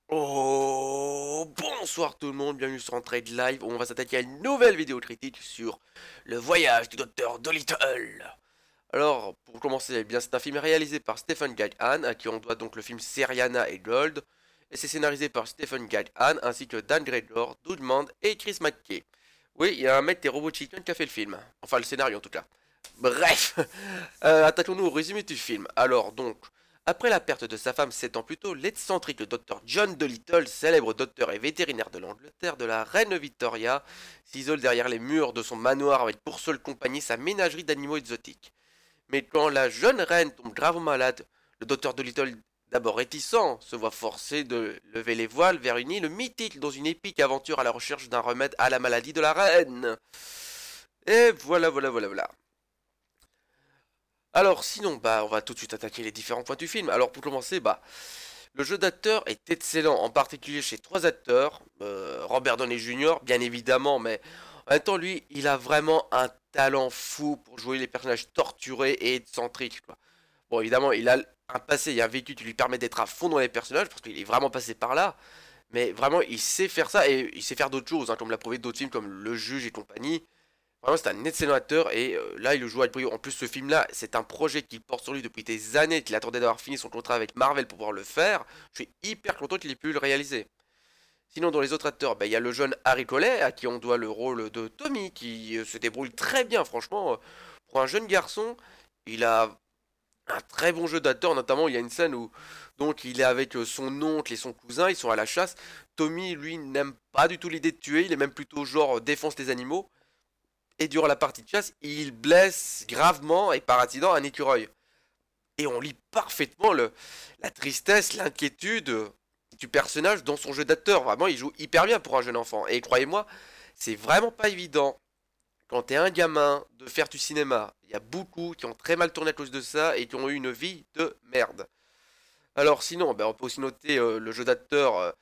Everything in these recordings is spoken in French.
Oh, bonsoir tout le monde, bienvenue sur Entrade Live, où on va s'attaquer à une nouvelle vidéo critique sur le voyage du docteur Dolittle. Alors, pour commencer, eh bien c'est un film réalisé par Stephen Gaghan, à qui on doit donc le film Syriana et Gold, et c'est scénarisé par Stephen Gaghan, ainsi que Dan Gregor, Doug Mand et Chris McKay. Oui, il y a un mec des Robot Chicken qui a fait le film, enfin le scénario en tout cas. Bref, attaquons-nous au résumé du film. Alors donc, après la perte de sa femme 7 ans plus tôt, l'excentrique docteur John Dolittle, célèbre docteur et vétérinaire de l'Angleterre de la reine Victoria, s'isole derrière les murs de son manoir avec pour seule compagnie sa ménagerie d'animaux exotiques. Mais quand la jeune reine tombe gravement malade, le docteur Dolittle, d'abord réticent, se voit forcé de lever les voiles vers une île mythique dans une épique aventure à la recherche d'un remède à la maladie de la reine. Et voilà. Alors sinon, on va tout de suite attaquer les différents points du film. Alors pour commencer, le jeu d'acteur est excellent, en particulier chez trois acteurs. Robert Downey Jr., bien évidemment, mais en même temps, lui, il a vraiment un talent fou pour jouer les personnages torturés et excentriques, quoi. Bon, évidemment, il a un passé et un vécu qui lui permet d'être à fond dans les personnages, parce qu'il est vraiment passé par là. Mais vraiment, il sait faire ça, et il sait faire d'autres choses, hein, comme l'a prouvé d'autres films comme Le Juge et compagnie. Vraiment, c'est un excellent acteur et là, il le joue avec brio. En plus, ce film-là, c'est un projet qu'il porte sur lui depuis des années, qu'il attendait d'avoir fini son contrat avec Marvel pour pouvoir le faire. Je suis hyper content qu'il ait pu le réaliser. Sinon, dans les autres acteurs, il y a le jeune Harry Collet, à qui on doit le rôle de Tommy, qui se débrouille très bien, franchement. Pour un jeune garçon, il a un très bon jeu d'acteur, notamment il y a une scène où donc il est avec son oncle et son cousin, ils sont à la chasse. Tommy, lui, n'aime pas du tout l'idée de tuer, il est même plutôt genre défense les animaux. Et durant la partie de chasse, il blesse gravement et par accident un écureuil. Et on lit parfaitement la tristesse, l'inquiétude du personnage dans son jeu d'acteur. Vraiment, il joue hyper bien pour un jeune enfant. Et croyez-moi, c'est vraiment pas évident quand t'es un gamin de faire du cinéma. Il y a beaucoup qui ont très mal tourné à cause de ça et qui ont eu une vie de merde. Alors sinon, on peut aussi noter le jeu d'acteur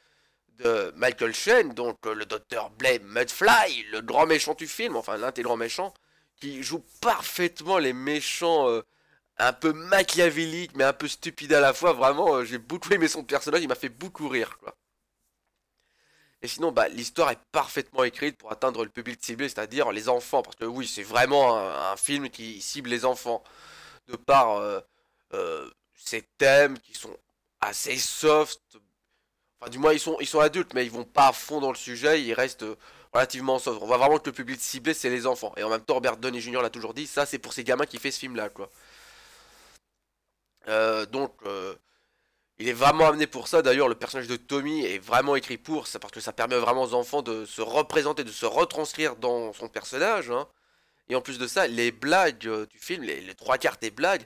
de Michael Sheen, donc le docteur Blake Mudfly, le grand méchant du film, enfin l'un des grands méchants, qui joue parfaitement les méchants un peu machiavéliques mais un peu stupides à la fois. Vraiment, j'ai beaucoup aimé son personnage, il m'a fait beaucoup rire, quoi. Et sinon, l'histoire est parfaitement écrite pour atteindre le public ciblé, c'est-à-dire les enfants, parce que oui, c'est vraiment un film qui cible les enfants, de par ces thèmes qui sont assez soft. Enfin, du moins, ils sont adultes, mais ils vont pas à fond dans le sujet, ils restent relativement soft. On voit vraiment que le public ciblé, c'est les enfants. Et en même temps, Robert Downey Jr. l'a toujours dit, ça, c'est pour ces gamins qui fait ce film-là, quoi. Donc, il est vraiment amené pour ça. D'ailleurs, le personnage de Tommy est vraiment écrit pour ça, parce que ça permet vraiment aux enfants de se représenter, de se retranscrire dans son personnage, hein. Et en plus de ça, les blagues du film, les trois quarts des blagues,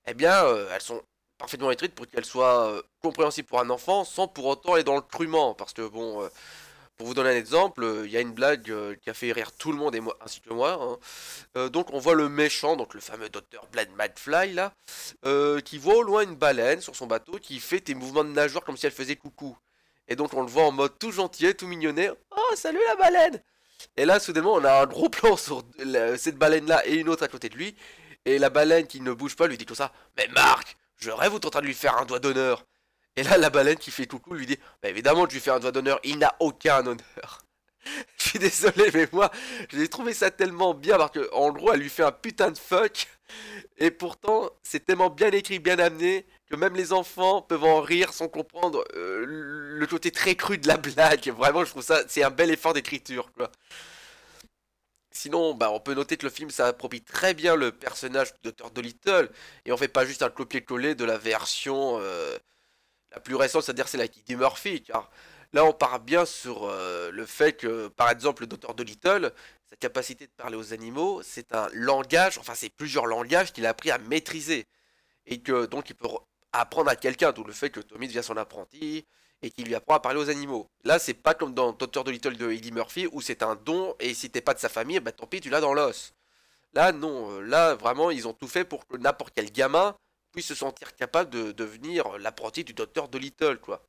eh bien, elles sont parfaitement écrites pour qu'elles soient compréhensibles pour un enfant sans pour autant aller dans le crûment. Parce que bon, pour vous donner un exemple, il y a une blague qui a fait rire tout le monde et moi, ainsi que moi, hein. Donc on voit le méchant, donc le fameux docteur Blade Madfly là, qui voit au loin une baleine sur son bateau qui fait des mouvements de nageoire comme si elle faisait coucou. Et donc on le voit en mode tout gentil, tout mignonnet. Oh salut la baleine! Et là soudainement on a un gros plan sur cette baleine là et une autre à côté de lui. Et la baleine qui ne bouge pas lui dit comme ça: Mais Marc, je rêve où t'es en train de lui faire un doigt d'honneur. Et là la baleine qui fait coucou lui dit: Bah évidemment que je lui fais un doigt d'honneur, il n'a aucun honneur. Je suis désolé, mais moi, j'ai trouvé ça tellement bien parce que, en gros, elle lui fait un putain de fuck. Et pourtant, c'est tellement bien écrit, bien amené, que même les enfants peuvent en rire sans comprendre le côté très cru de la blague. Vraiment, je trouve ça, c'est un bel effort d'écriture, quoi. Sinon, on peut noter que le film s'approprie très bien le personnage du Dr. Dolittle et on fait pas juste un copier-coller de la version la plus récente, c'est-à-dire celle avec Eddie Murphy, car là on part bien sur le fait que, par exemple, le docteur Dolittle, sa capacité de parler aux animaux, c'est un langage, enfin c'est plusieurs langages qu'il a appris à maîtriser, et que donc il peut apprendre à quelqu'un, d'où le fait que Tommy devient son apprenti, et qu'il lui apprend à parler aux animaux. Là c'est pas comme dans Docteur Dolittle de Eddie Murphy, où c'est un don, et si t'es pas de sa famille, bah tant pis, tu l'as dans l'os. Là non, là vraiment ils ont tout fait pour que n'importe quel gamin puisse se sentir capable de devenir l'apprenti du docteur Dolittle, quoi.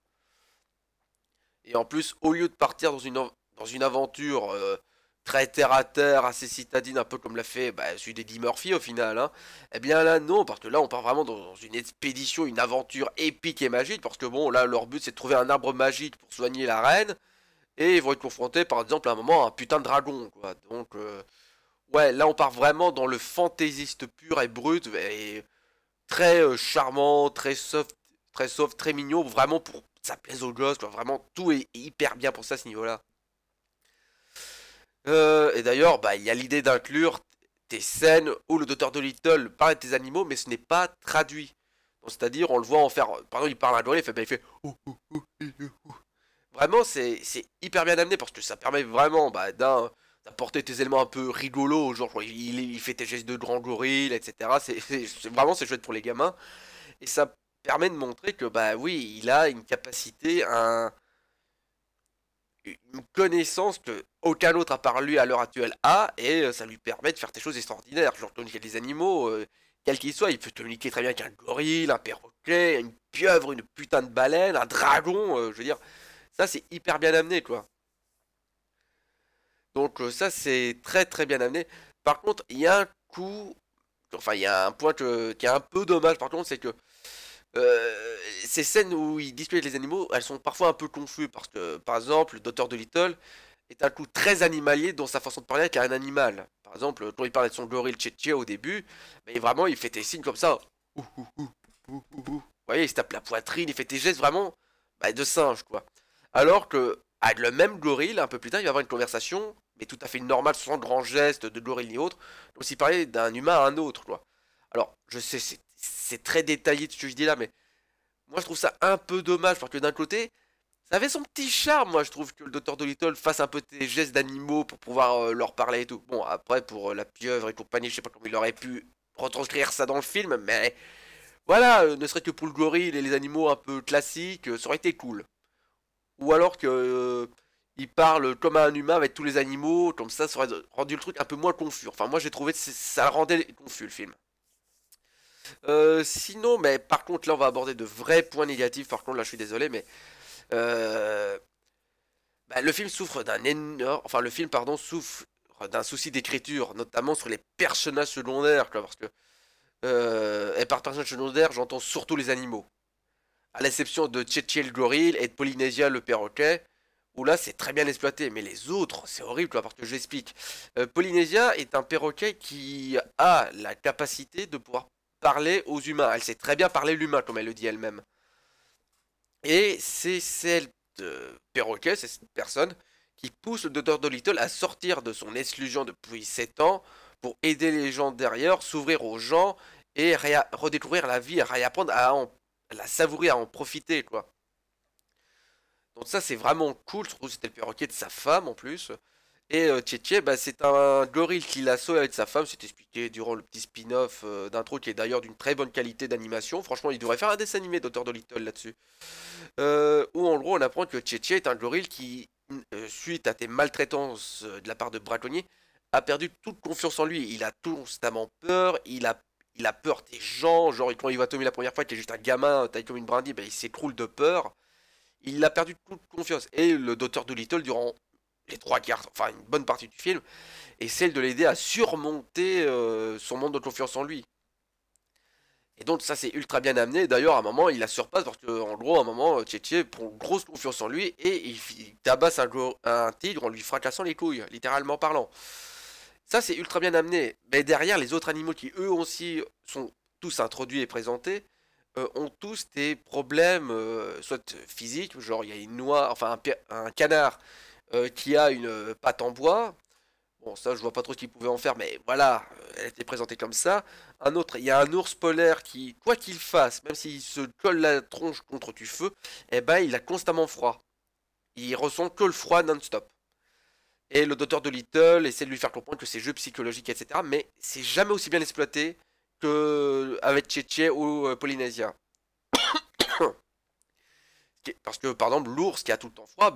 Et en plus, au lieu de partir dans une aventure très terre à terre, assez citadine, un peu comme l'a fait celui d'Eddie Murphy au final, hein. Eh bien là non, parce que là on part vraiment dans une expédition, une aventure épique et magique, parce que bon là leur but c'est de trouver un arbre magique pour soigner la reine, et ils vont être confrontés par exemple à un moment à un putain de dragon, quoi. Donc ouais, là on part vraiment dans le fantaisiste pur et brut, et très charmant, très soft, très mignon, vraiment pour ça plaise aux gosses, quoi. Vraiment tout est hyper bien pour ça à ce niveau-là. Et d'ailleurs, il y a l'idée d'inclure des scènes où le docteur Dolittle parle de tes animaux, mais ce n'est pas traduit. Donc, c'est-à-dire, on le voit en faire. Par exemple, il parle à un gorille, il fait. Ouh, ouh, ouh, ouh, ouh, ouh. Vraiment, c'est hyper bien amené parce que ça permet vraiment d'apporter tes éléments un peu rigolos, genre il fait tes gestes de grand gorille, etc. Vraiment c'est chouette pour les gamins. Et ça permet de montrer que, bah oui, il a une capacité, une connaissance que aucun autre à part lui à l'heure actuelle a, et ça lui permet de faire des choses extraordinaires, genre communiquer avec des animaux, quels qu'ils soient, il peut communiquer très bien avec un gorille, un perroquet, une pieuvre, une putain de baleine, un dragon, je veux dire, ça c'est hyper bien amené, quoi. Donc ça c'est très très bien amené. Par contre, il y a un coup, enfin il y a un point qui est un peu dommage par contre, c'est que ces scènes où il discute avec les animaux, elles sont parfois un peu confuses parce que, par exemple, le docteur de Little est un coup très animalier dans sa façon de parler avec un animal. Par exemple, quand il parlait de son gorille Tchétché au début, mais vraiment il fait des signes comme ça. Ouh, ouh, ouh, ouh, ouh, ouh. Vous voyez, il se tape la poitrine, il fait des gestes vraiment de singe, quoi. Alors que, avec le même gorille, un peu plus tard, il va avoir une conversation, mais tout à fait normale, sans grand geste de gorille ni autre, comme s'il parlait d'un humain à un autre, quoi. Alors, je sais, c'est très détaillé de ce que je dis là, mais moi je trouve ça un peu dommage parce que d'un côté, ça avait son petit charme, moi je trouve que le docteur Dolittle fasse un peu des gestes d'animaux pour pouvoir leur parler et tout. Bon, après pour la pieuvre et compagnie, je sais pas comment il aurait pu retranscrire ça dans le film, mais voilà, ne serait-ce que pour le gorille et les animaux un peu classiques, ça aurait été cool. Ou alors que il parle comme un humain avec tous les animaux, comme ça aurait rendu le truc un peu moins confus. Enfin, moi j'ai trouvé que ça rendait confus le film. Sinon, mais par contre, là, on va aborder de vrais points négatifs. Par contre, là, je suis désolé, mais euh, le film souffre d'un énorme, enfin, le film, pardon, souffre d'un souci d'écriture, notamment sur les personnages secondaires, quoi, parce que et par personnage secondaire, j'entends surtout les animaux, à l'exception de Tchétché le gorille et de Polynésia le perroquet. Où là c'est très bien exploité, mais les autres c'est horrible quoi, parce que je l'explique. Polynésia est un perroquet qui a la capacité de pouvoir parler aux humains. Elle sait très bien parler l'humain, comme elle le dit elle-même. Et c'est celle de perroquet, c'est cette personne qui pousse le docteur Dolittle à sortir de son exclusion depuis 7 ans pour aider les gens derrière, s'ouvrir aux gens et redécouvrir la vie, à réapprendre à la savourer, à en profiter, quoi. Donc ça c'est vraiment cool, surtout c'était le perroquet de sa femme en plus. Et Tchétché, c'est un gorille qui l'a sauvé avec sa femme, c'est expliqué durant le petit spin-off d'intro qui est d'ailleurs d'une très bonne qualité d'animation. Franchement, il devrait faire un dessin animé d'Auteur de Little là-dessus. Où en gros on apprend que Tchétché est un gorille qui, suite à des maltraitances de la part de braconniers, a perdu toute confiance en lui. Il a constamment peur, il a peur des gens, genre quand il voit Tommy la première fois qui est juste un gamin taille comme une brindille, il s'écroule de peur. Il a perdu toute confiance. Et le docteur Dolittle, durant les trois quarts, enfin une bonne partie du film, essaie de l'aider à surmonter son manque de confiance en lui. Et donc ça c'est ultra bien amené. D'ailleurs à un moment il la surpasse parce que en gros à un moment Tchétché prend grosse confiance en lui et il tabasse un tigre en lui fracassant les couilles, littéralement parlant. Ça c'est ultra bien amené. Mais derrière les autres animaux qui eux aussi sont tous introduits et présentés ont tous des problèmes soit physiques, genre il y a une noix, enfin un canard qui a une patte en bois. Bon, ça, je vois pas trop ce qu'il pouvait en faire, mais voilà, elle était présentée comme ça. Un autre, il y a un ours polaire qui, quoi qu'il fasse, même s'il se colle la tronche contre du feu, il a constamment froid. Il ressent que le froid non-stop. Et le docteur de Little essaie de lui faire comprendre que c'est jeu psychologique, etc. Mais c'est jamais aussi bien exploité que avec Tchétché ou Polynésia. Parce que, par exemple, l'ours qui a tout le temps froid,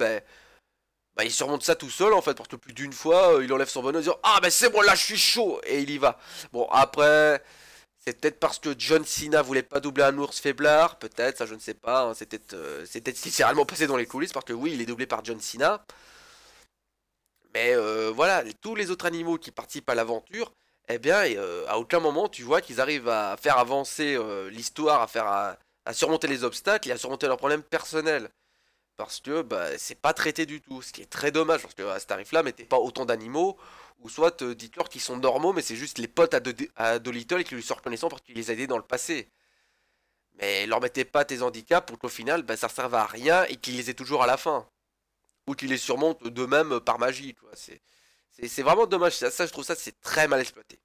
il surmonte ça tout seul en fait, parce que plus d'une fois, il enlève son bonnet en disant ah, ben c'est bon, là je suis chaud, et il y va. Bon, après, c'est peut-être parce que John Cena voulait pas doubler un ours faiblard, peut-être, ça je ne sais pas, hein, c'est peut-être ce qui s'est réellement passé dans les coulisses, parce que oui, il est doublé par John Cena, Mais voilà, tous les autres animaux qui participent à l'aventure, eh bien, à aucun moment tu vois qu'ils arrivent à faire avancer l'histoire, à surmonter les obstacles et à surmonter leurs problèmes personnels. Parce que bah, c'est pas traité du tout, ce qui est très dommage, parce que à ce tarif-là, mettez pas autant d'animaux, ou soit dites-leur qu'ils sont normaux, mais c'est juste les potes à Dolittle et qui lui sont reconnaissants parce qu'il les a aidés dans le passé. Mais leur mettez pas tes handicaps pour qu'au final, bah, ça serve à rien et qu'ils les aient toujours à la fin. Ou qu'ils les surmontent d'eux-mêmes par magie, quoi. C'est vraiment dommage, ça je trouve ça c'est très mal exploité.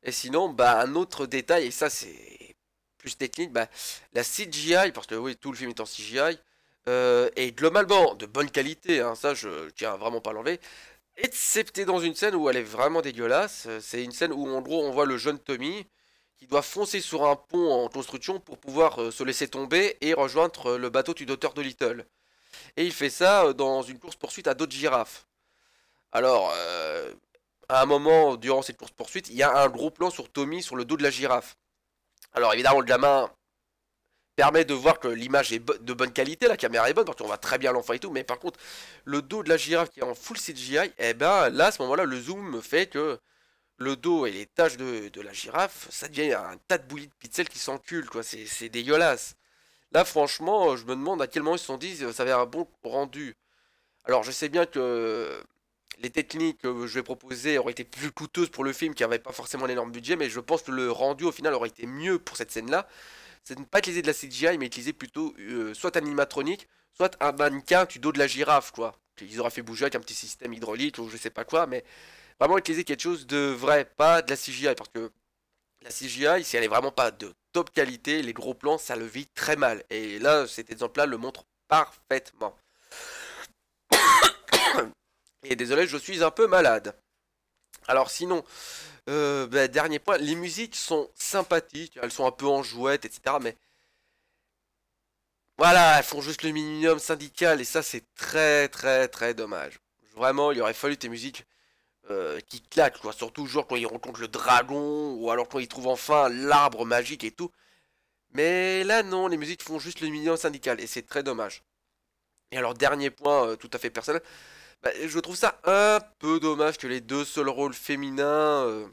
Et sinon, bah un autre détail, et ça c'est plus technique, bah la CGI, parce que oui, tout le film est en CGI, est globalement de bonne qualité, hein, ça je tiens vraiment pas à l'enlever, excepté dans une scène où elle est vraiment dégueulasse. C'est une scène où en gros on voit le jeune Tommy qui doit foncer sur un pont en construction pour pouvoir se laisser tomber et rejoindre le bateau du docteur Dolittle. Et il fait ça dans une course-poursuite à d'autres girafes. Alors, à un moment, durant cette course-poursuite, il y a un gros plan sur Tommy sur le dos de la girafe. Alors évidemment, le gamin permet de voir que l'image est de bonne qualité, la caméra est bonne, parce qu'on voit très bien l'enfant et tout, mais par contre, le dos de la girafe qui est en full CGI, eh ben là, à ce moment-là, le zoom fait que le dos et les taches de la girafe, ça devient un tas de bouillies de pixels qui s'enculent, quoi, c'est dégueulasse. Là, franchement, je me demande à quel moment ils se sont dit, ça avait un bon rendu. Alors, je sais bien que les techniques que je vais proposer auraient été plus coûteuses pour le film qui n'avait pas forcément un énorme budget, mais je pense que le rendu au final aurait été mieux pour cette scène-là. C'est de ne pas utiliser de la CGI, mais utiliser plutôt soit animatronique, soit un mannequin du dos de la girafe, quoi. Ils auraient fait bouger avec un petit système hydraulique ou je sais pas quoi, mais vraiment utiliser quelque chose de vrai, pas de la CGI, parce que la CGI, si elle est vraiment pas de top qualité, les gros plans, ça le vit très mal. Et là, cet exemple-là le montre parfaitement. Et désolé, je suis un peu malade. Alors sinon, bah, dernier point, les musiques sont sympathiques, elles sont un peu enjouettes, etc. Mais voilà, elles font juste le minimum syndical et ça c'est très très très dommage. Vraiment, il aurait fallu tes musiques qui claquent, quoi. Surtout genre quand ils rencontrent le dragon ou alors quand ils trouvent enfin l'arbre magique et tout. Mais là non, les musiques font juste le minimum syndical et c'est très dommage. Et alors dernier point tout à fait personnel, bah, je trouve ça un peu dommage que les deux seuls rôles féminins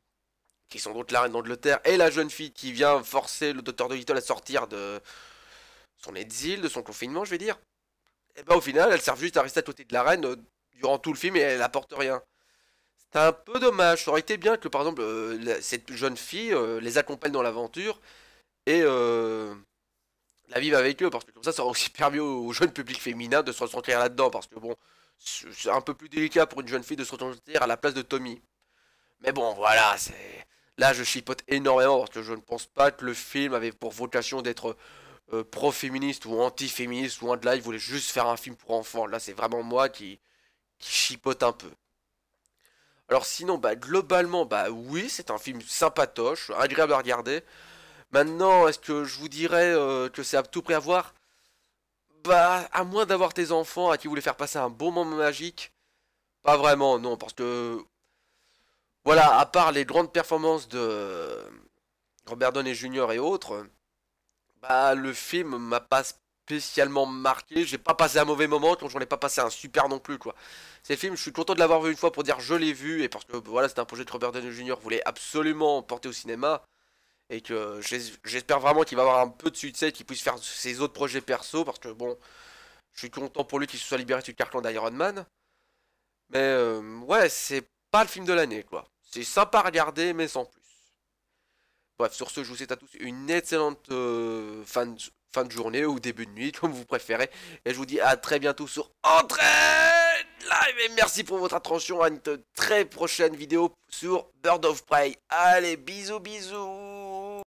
qui sont donc la reine d'Angleterre et la jeune fille qui vient forcer le docteur Dolittle à sortir de son exil, de son confinement, je vais dire. Et ben au final, elles servent juste à rester à côté de la reine durant tout le film et elle apporte rien. C'est un peu dommage. Ça aurait été bien que par exemple cette jeune fille les accompagne dans l'aventure et la vive avec eux parce que comme ça aurait aussi permis au jeune public féminin de se ressentir là-dedans parce que bon, c'est un peu plus délicat pour une jeune fille de se ressentir à la place de Tommy. Mais bon, voilà, c'est... Là, je chipote énormément parce que je ne pense pas que le film avait pour vocation d'être pro-féministe ou anti-féministe, loin de là, il voulait juste faire un film pour enfants. Là, c'est vraiment moi qui chipote un peu. Alors sinon, bah globalement, bah oui, c'est un film sympatoche, agréable à regarder. Maintenant, est-ce que je vous dirais que c'est à tout prix à voir? Bah, à moins d'avoir tes enfants à qui vous voulez faire passer un bon moment magique, pas vraiment, non, parce que voilà, à part les grandes performances de Robert Downey Jr. et autres, bah le film m'a pas spécialement marqué. J'ai pas passé un mauvais moment, comme j'en ai pas passé un super non plus quoi. C'est le film, je suis content de l'avoir vu une fois pour dire je l'ai vu et parce que voilà, c'est un projet que Robert Downey Jr. voulait absolument porter au cinéma et que j'espère vraiment qu'il va avoir un peu de succès, qu'il puisse faire ses autres projets perso parce que bon, je suis content pour lui qu'il se soit libéré du carcan d'Iron Man. Mais ouais, c'est pas le film de l'année quoi. C'est sympa à regarder mais sans plus. Bref, sur ce, je vous souhaite à tous une excellente fin de journée ou début de nuit, comme vous préférez. Et je vous dis à très bientôt sur Entraîne Live. Et merci pour votre attention à une très prochaine vidéo sur Bird of Prey. Allez, bisous, bisous.